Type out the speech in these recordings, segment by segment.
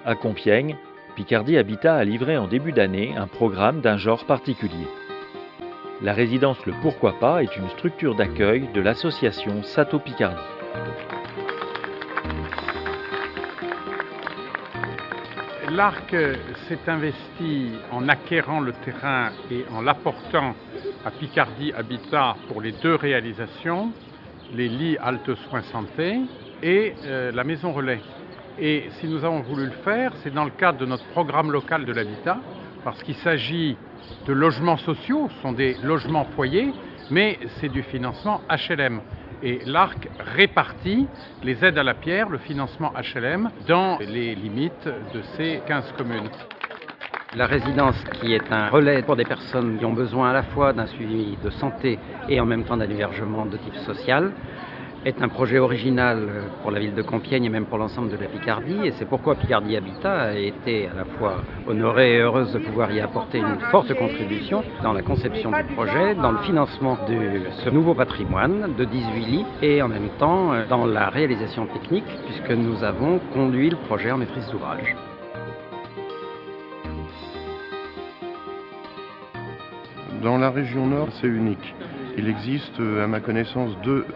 À Compiègne, Picardie Habitat a livré en début d'année un programme d'un genre particulier. La résidence Le Pourquoi Pas est une structure d'accueil de l'association Sato Picardie. L'Arc s'est investi en acquérant le terrain et en l'apportant à Picardie Habitat pour les deux réalisations, les lits halte soins santé et la maison relais. Et si nous avons voulu le faire, c'est dans le cadre de notre programme local de l'habitat, parce qu'il s'agit de logements sociaux, ce sont des logements foyers, mais c'est du financement HLM. Et l'Arc répartit les aides à la pierre, le financement HLM, dans les limites de ces 15 communes. La résidence, qui est un relais pour des personnes qui ont besoin à la fois d'un suivi de santé et en même temps d'un hébergement de type social, est un projet original pour la ville de Compiègne et même pour l'ensemble de la Picardie. Et c'est pourquoi Picardie Habitat a été à la fois honorée et heureuse de pouvoir y apporter une forte contribution dans la conception du projet, dans le financement de ce nouveau patrimoine de 18 lits et en même temps dans la réalisation technique, puisque nous avons conduit le projet en maîtrise d'ouvrage. Dans la région Nord, c'est unique. Il existe, à ma connaissance, 2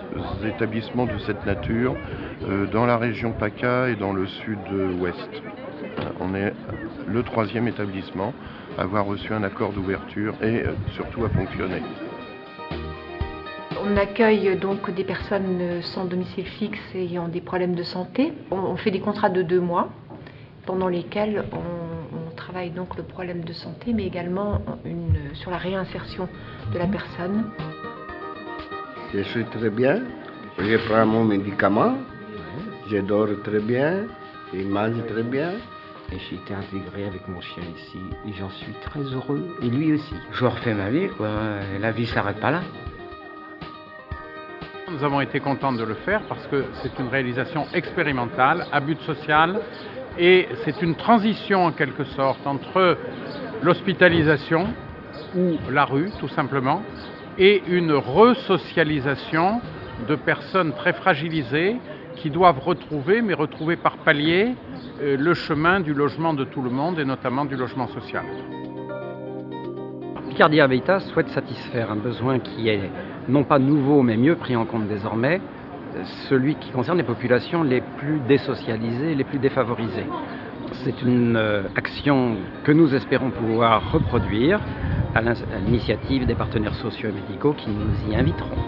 établissements de cette nature dans la région PACA et dans le sud-ouest. On est le 3e établissement à avoir reçu un accord d'ouverture et surtout à fonctionner. On accueille donc des personnes sans domicile fixe et ayant des problèmes de santé. On fait des contrats de 2 mois pendant lesquels on travaille donc le problème de santé, mais également sur la réinsertion de la personne. Je suis très bien, je prends mon médicament, je dors très bien, je mange très bien. Et j'ai été intégré avec mon chien ici et j'en suis très heureux, et lui aussi. Je refais ma vie, quoi. La vie s'arrête pas là. Nous avons été contents de le faire parce que c'est une réalisation expérimentale, à but social, et c'est une transition en quelque sorte entre l'hospitalisation ou la rue tout simplement et une resocialisation de personnes très fragilisées qui doivent retrouver, mais retrouver par paliers, le chemin du logement de tout le monde et notamment du logement social. Picardie Habitat souhaite satisfaire un besoin qui est non pas nouveau mais mieux pris en compte désormais, celui qui concerne les populations les plus désocialisées, les plus défavorisées. C'est une action que nous espérons pouvoir reproduire à l'initiative des partenaires sociaux et médicaux qui nous y inviteront.